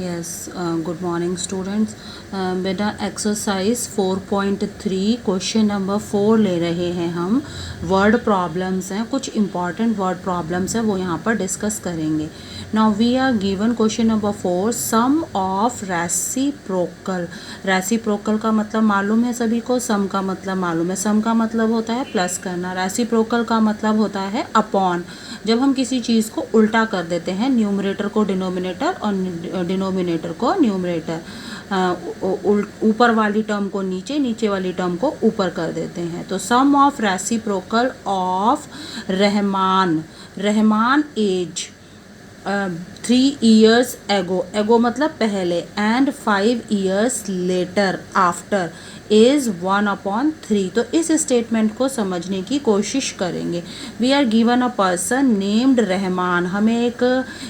Yes, good morning students. बेटा exercise 4.3 question number 4 ले रहे हैं हम। वर्ड प्रॉब्लम्स हैं, कुछ इंपॉर्टेंट वर्ड प्रॉब्लम्स हैं, वो यहाँ पर डिस्कस करेंगे। Now we are given question number 4, sum of reciprocal. Reciprocal का मतलब मालूम है सभी को, सम का मतलब मालूम है। सम का मतलब होता है प्लस करना, रेसिप्रोकल का मतलब होता है अपॉन। जब हम किसी चीज़ को उल्टा कर देते हैं, न्यूमरेटर को डिनोमिनेटर और डिनोमिनेटर को न्यूमरेटर, ऊपर वाली टर्म को नीचे, नीचे वाली टर्म को ऊपर कर देते हैं। तो sum of reciprocal of Rahman, Rahman as 3 years ago, ago मतलब पहले, and 5 years later after is 1/3। तो इस स्टेटमेंट को समझने की कोशिश करेंगे। We are given a person named Rahman, हमें एक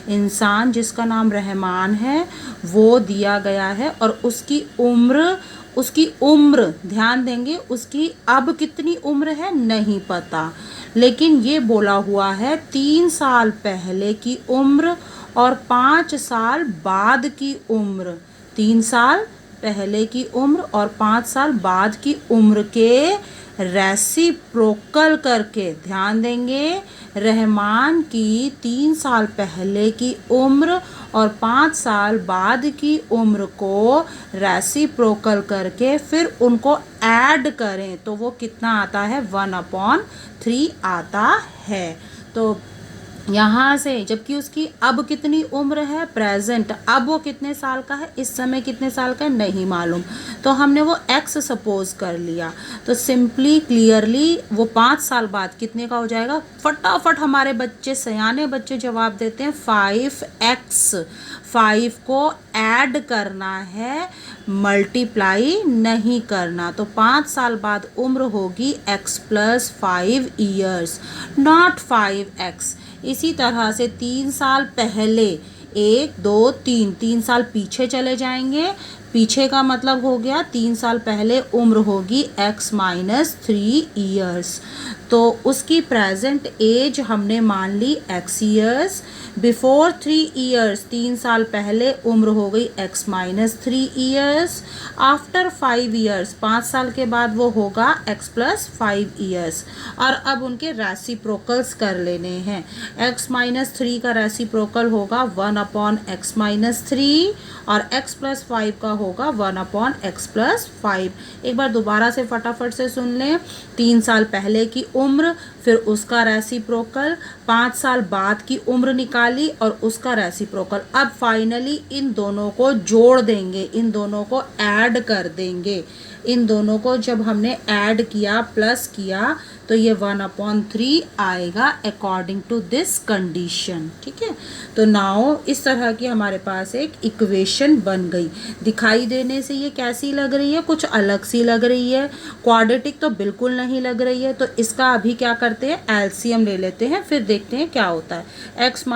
इंसान जिसका नाम रहमान है वो दिया गया है, और उसकी उम्र ध्यान देंगे, उसकी अब कितनी उम्र है नहीं पता, लेकिन ये बोला हुआ है 3 साल पहले की उम्र और 5 साल बाद की उम्र। 3 साल पहले की उम्र और 5 साल बाद की उम्र के रेसिप्रोकल करके, ध्यान देंगे, रहमान की 3 साल पहले की उम्र और 5 साल बाद की उम्र को रेसिप्रोकल करके फिर उनको ऐड करें तो वो कितना आता है, 1/3 आता है। तो यहाँ से, जबकि उसकी अब कितनी उम्र है, प्रेजेंट, अब वो कितने साल का है, इस समय कितने साल का है नहीं मालूम, तो हमने वो एक्स सपोज कर लिया। तो सिंपली क्लियरली वो 5 साल बाद कितने का हो जाएगा, फटाफट हमारे बच्चे, सयाने बच्चे जवाब देते हैं 5x। 5 को ऐड करना है, मल्टीप्लाई नहीं करना। तो 5 साल बाद उम्र होगी x + 5 years, नॉट 5x। इसी तरह से 3 साल पहले, 1 2 3, 3 साल पीछे चले जाएंगे, पीछे का मतलब हो गया 3 साल पहले उम्र होगी x - 3 years। तो उसकी प्रेजेंट एज हमने मान ली x years। बिफोर 3 years, 3 साल पहले उम्र हो गई x - 3 years। आफ्टर 5 years, 5 साल के बाद वो होगा x + 5 years। और अब उनके रेसिप्रोकल्स कर लेने हैं। x - 3 का रेसिप्रोकल होगा 1/x - 3 और x + 5 का होगा 1/x + 5। एक बार दोबारा से फटाफट से सुन लें। 3 साल पहले की उम्र, फिर उसका रेसिप्रोकल, 5 साल बाद की उम्र निकाली और उसका रेसिप्रोकल। अब फाइनली इन दोनों को जोड़ देंगे, इन दोनों को ऐड कर देंगे। इन दोनों को जब हमने ऐड किया, प्लस किया, तो ये 1/3 आएगा अकॉर्डिंग टू दिस कंडीशन। ठीक है, तो नाउ इस तरह की हमारे पास एक इक्वेशन बन गई। दिखाई देने से ये कैसी लग रही है, कुछ अलग सी लग रही है, क्वाड्रेटिक तो बिल्कुल नहीं लग रही है। तो इसका अभी क्या करते हैं, एलसीएम ले लेते हैं, फिर देखते हैं क्या होता है। x -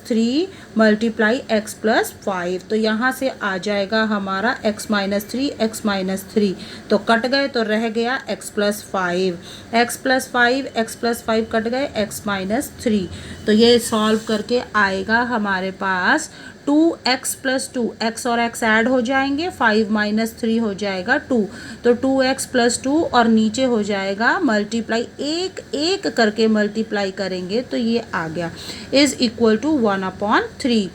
3 × x + 5, तो यहाँ से आ जाएगा हमारा x - 3, x - 3 तो कट गए, तो रह गया x + 5, x + 5, x + 5 कट गए, x - 3। तो ये सॉल्व करके आएगा हमारे पास 2x + 2, x और x ऐड हो जाएंगे, 5 - 3 हो जाएगा 2, तो 2x + 2 और नीचे हो जाएगा मल्टीप्लाई, एक एक करके मल्टीप्लाई करेंगे तो ये आ गया इज इक्वल टू 1/3।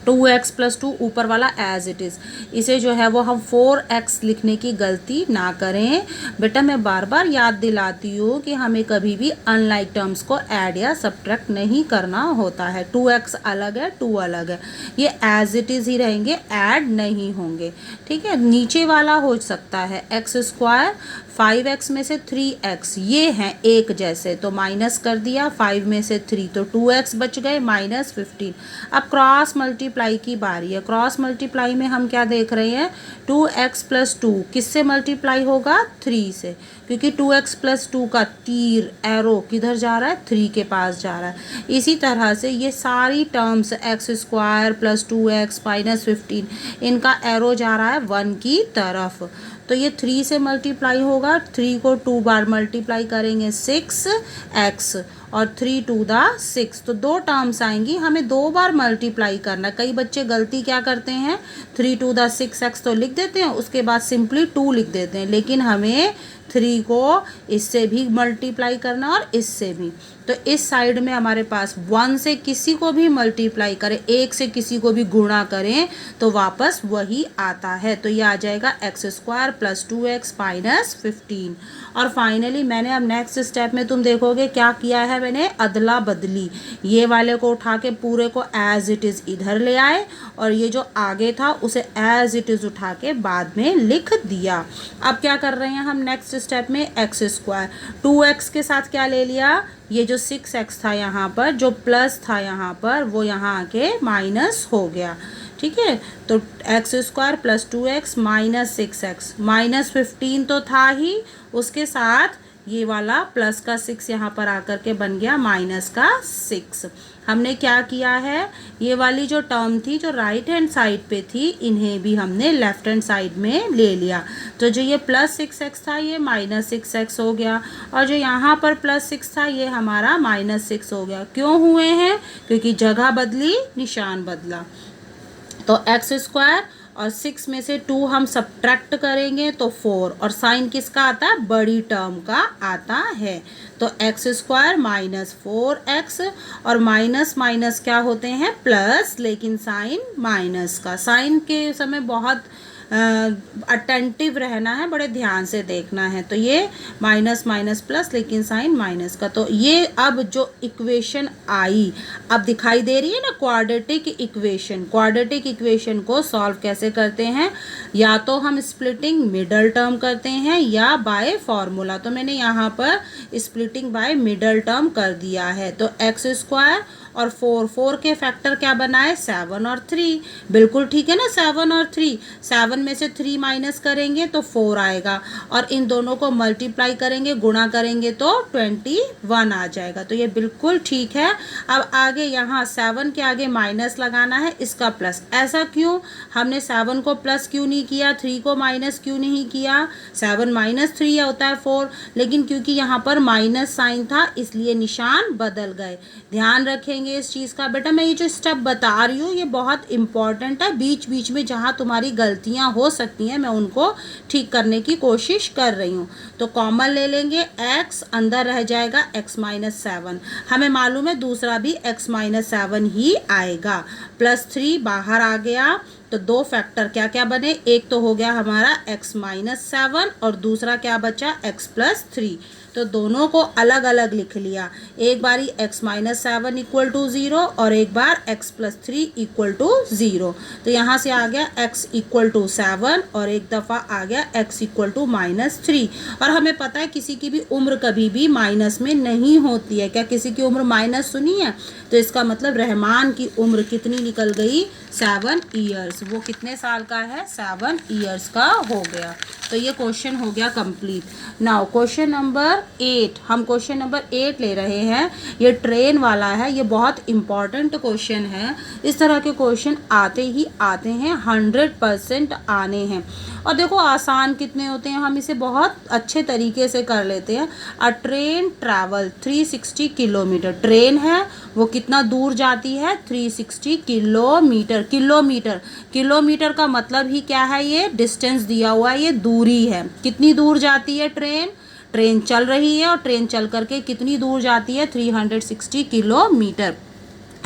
2x + 2 ऊपर वाला एज इट इज़, इसे जो है वो हम 4x लिखने की गलती ना करें। बेटा मैं बार बार याद दिलाती हूँ कि हमें कभी भी अनलाइक टर्म्स को ऐड या सब्ट्रैक्ट नहीं करना होता है। 2x अलग है, 2 अलग है, ये एज इट इज़ ही रहेंगे, ऐड नहीं होंगे। ठीक है, नीचे वाला हो सकता है x², 5x में से 3x, ये हैं एक जैसे, तो माइनस कर दिया 5 में से 3, तो 2x बच गए -15। अब क्रॉस मल्टीप्लाई की बारी है। क्रॉस मल्टीप्लाई में हम क्या देख रहे हैं, 2x + 2 किससे मल्टीप्लाई होगा, 3 से, क्योंकि 2x + 2 का तीर, एरो किधर जा रहा है, 3 के पास जा रहा है। इसी तरह से ये सारी टर्म्स x² + 2x -15, इनका एरो जा रहा है 1 की तरफ, तो ये 3 से मल्टीप्लाई होगा, 3 को 2 बार मल्टीप्लाई करेंगे 6x, और 3 टू द 6, तो 2 टर्म्स आएंगी, हमें 2 बार मल्टीप्लाई करना। कई बच्चे गलती क्या करते हैं, 3 टू द 6x तो लिख देते हैं, उसके बाद सिंपली 2 लिख देते हैं, लेकिन हमें 3 को इससे भी मल्टीप्लाई करना और इससे भी। तो इस साइड में हमारे पास 1 से किसी को भी मल्टीप्लाई करें, 1 से किसी को भी गुणा करें तो वापस वही आता है। तो ये आ जाएगा x² प्लस 2x माइनस 15। और फाइनली मैंने अब नेक्स्ट स्टेप में तुम देखोगे क्या किया है, मैंने अदला बदली, ये वाले को उठा के पूरे को एज इट इज़ इधर ले आए और ये जो आगे था उसे एज इट इज़ उठा के बाद में लिख दिया। अब क्या कर रहे हैं हम नेक्स्ट स्टेप में, x², 2x के साथ क्या ले लिया, ये जो 6x था यहाँ पर, जो प्लस था यहाँ पर, वो यहाँ आके माइनस हो गया। ठीक है, तो x² plus 2x minus 6x minus 15 तो था ही, उसके साथ ये वाला प्लस का 6 यहाँ पर आकर के बन गया माइनस का 6। हमने क्या किया है, ये वाली जो टर्म थी जो राइट हैंड साइड पे थी, इन्हें भी हमने लेफ्ट हैंड साइड में ले लिया। तो जो ये प्लस 6x था ये माइनस 6x हो गया, और जो यहाँ पर प्लस 6 था ये हमारा माइनस 6 हो गया। क्यों हुए हैं, क्योंकि जगह बदली, निशान बदला। तो x² और 6 में से 2 हम सब्ट्रैक्ट करेंगे तो 4, और साइन किसका आता है, बड़ी टर्म का आता है। तो x² माइनस 4x, और माइनस माइनस क्या होते हैं, प्लस, लेकिन साइन माइनस का। साइन के समय बहुत अटेंटिव रहना है, बड़े ध्यान से देखना है। तो ये माइनस माइनस प्लस, लेकिन साइन माइनस का। तो ये अब जो इक्वेशन आई, अब दिखाई दे रही है ना क्वाड्रेटिक इक्वेशन। क्वाड्रेटिक इक्वेशन को सॉल्व कैसे करते हैं, या तो हम स्प्लिटिंग मिडल टर्म करते हैं या बाय फॉर्मूला। तो मैंने यहाँ पर स्प्लिटिंग बाय मिडल टर्म कर दिया है। तो x² और 4 के फैक्टर क्या बनाए, 7 और 3। बिल्कुल ठीक है ना, 7 और 3, 7 में से 3 माइनस करेंगे तो 4 आएगा, और इन दोनों को मल्टीप्लाई करेंगे, गुणा करेंगे तो 21 आ जाएगा। तो ये बिल्कुल ठीक है। अब आगे यहाँ 7 के आगे माइनस लगाना है, इसका प्लस। ऐसा क्यों, हमने 7 को प्लस क्यों नहीं किया, 3 को माइनस क्यों नहीं किया, 7 माइनस 3 होता है 4, लेकिन क्योंकि यहाँ पर माइनस साइन था इसलिए निशान बदल गए। ध्यान रखेंगे इस चीज़ का। बेटा मैं ये जो स्टेप बता रही हूँ ये बहुत इंपॉर्टेंट है, बीच बीच में जहाँ तुम्हारी गलतियाँ हो सकती हैं मैं उनको ठीक करने की कोशिश कर रही हूँ। तो कॉमन ले लेंगे, x अंदर रह जाएगा x माइनस 7, हमें मालूम है दूसरा भी x माइनस 7 ही आएगा, प्लस 3 बाहर आ गया। तो 2 फैक्टर क्या क्या बने, एक तो हो गया हमारा x माइनस 7 और दूसरा क्या बचा, x प्लस 3। तो दोनों को अलग अलग लिख लिया, एक बारी x माइनस 7 इक्वल टू 0 और एक बार x प्लस 3 इक्वल टू 0। तो यहाँ से आ गया x इक्वल टू 7 और एक दफ़ा आ गया x इक्वल टू माइनस 3। और हमें पता है किसी की भी उम्र कभी भी माइनस में नहीं होती है। क्या किसी की उम्र माइनस सुनी है, तो इसका मतलब रहमान की उम्र कितनी निकल गई, 7 ईयर्स। वो कितने साल का है, 7 ईयर्स का हो गया। तो ये क्वेश्चन हो गया कंप्लीट। नाउ क्वेश्चन नंबर 8, हम क्वेश्चन नंबर 8 ले रहे हैं। ये ट्रेन वाला है, ये बहुत इम्पॉर्टेंट क्वेश्चन है। इस तरह के क्वेश्चन आते ही आते हैं, 100% आने हैं। और देखो आसान कितने होते हैं, हम इसे बहुत अच्छे तरीके से कर लेते हैं। अ ट्रेन ट्रैवल 360 किलोमीटर, ट्रेन है वो कितना दूर जाती है, 360 किलोमीटर। किलोमीटर, किलोमीटर का मतलब ही क्या है, ये डिस्टेंस दिया हुआ है, ये दूरी है। कितनी दूर जाती है ट्रेन, ट्रेन चल रही है और ट्रेन चल करके कितनी दूर जाती है, 360 किलोमीटर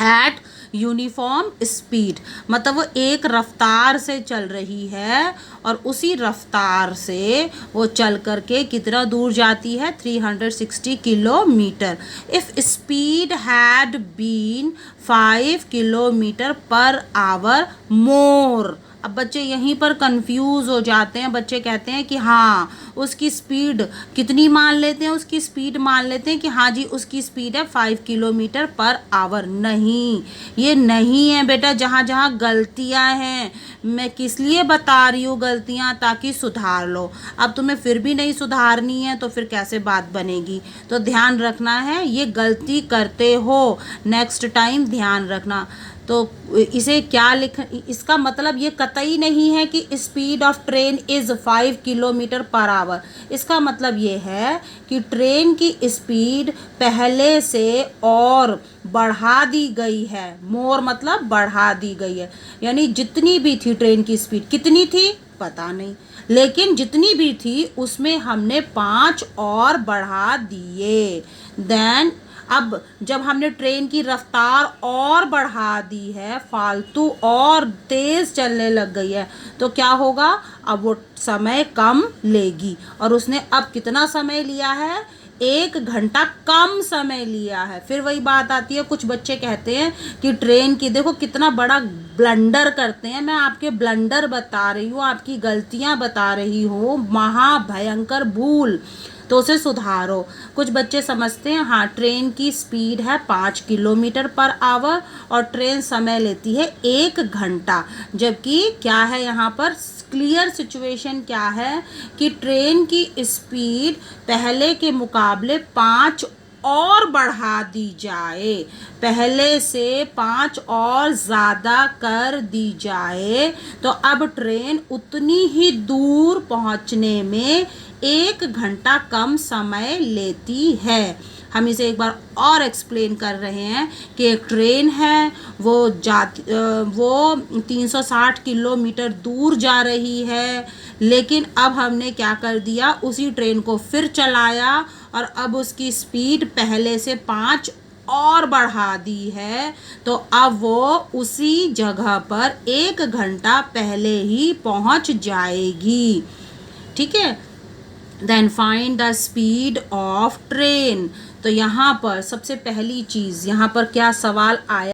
एट यूनिफॉर्म स्पीड। मतलब वो एक रफ्तार से चल रही है और उसी रफ्तार से वो चल करके कितना दूर जाती है, 360 kilometre. If speed had been 5 kilometre per hour more. अब बच्चे यहीं पर कंफ्यूज हो जाते हैं, बच्चे कहते हैं कि हाँ उसकी स्पीड कितनी मान लेते हैं, उसकी स्पीड मान लेते हैं कि हाँ जी उसकी स्पीड है 5 किलोमीटर पर आवर। नहीं, ये नहीं है बेटा। जहाँ जहाँ गलतियाँ हैं, मैं किस लिए बता रही हूँ गलतियाँ, ताकि सुधार लो। अब तुम्हें फिर भी नहीं सुधारनी है तो फिर कैसे बात बनेगी। तो ध्यान रखना है, ये गलती करते हो नेक्स्ट टाइम ध्यान रखना। तो इसे क्या लिख, इसका मतलब ये कतई नहीं है कि speed of train is 5 kilometre per our. इसका मतलब ये है कि ट्रेन की स्पीड पहले से और बढ़ा दी गई है। मोर मतलब बढ़ा दी गई है, यानी जितनी भी थी ट्रेन की स्पीड, कितनी थी पता नहीं, लेकिन जितनी भी थी उसमें हमने 5 और बढ़ा दिए। देन अब जब हमने ट्रेन की रफ्तार और बढ़ा दी है, फालतू और तेज चलने लग गई है, तो क्या होगा, अब वो समय कम लेगी। और उसने अब कितना समय लिया है, 1 घंटा कम समय लिया है। फिर वही बात आती है, कुछ बच्चे कहते हैं कि ट्रेन की, देखो कितना बड़ा ब्लंडर करते हैं, मैं आपके ब्लंडर बता रही हूँ, आपकी गलतियाँ बता रही हूँ, महाभयंकर भूल, तो उसे सुधारो। कुछ बच्चे समझते हैं हाँ ट्रेन की स्पीड है 5 किलोमीटर पर आवर और ट्रेन समय लेती है 1 घंटा, जबकि क्या है यहाँ पर क्लियर सिचुएशन क्या है कि ट्रेन की स्पीड पहले के मुकाबले 5 और बढ़ा दी जाए, पहले से 5 और ज़्यादा कर दी जाए, तो अब ट्रेन उतनी ही दूर पहुंचने में 1 घंटा कम समय लेती है। हम इसे एक बार और एक्सप्लेन कर रहे हैं कि एक ट्रेन है, वो 360 किलोमीटर दूर जा रही है, लेकिन अब हमने क्या कर दिया, उसी ट्रेन को फिर चलाया और अब उसकी स्पीड पहले से 5 और बढ़ा दी है, तो अब वो उसी जगह पर 1 घंटा पहले ही पहुंच जाएगी। ठीक है, then find the speed of train. तो यहाँ पर सबसे पहली चीज़, यहाँ पर क्या सवाल आया,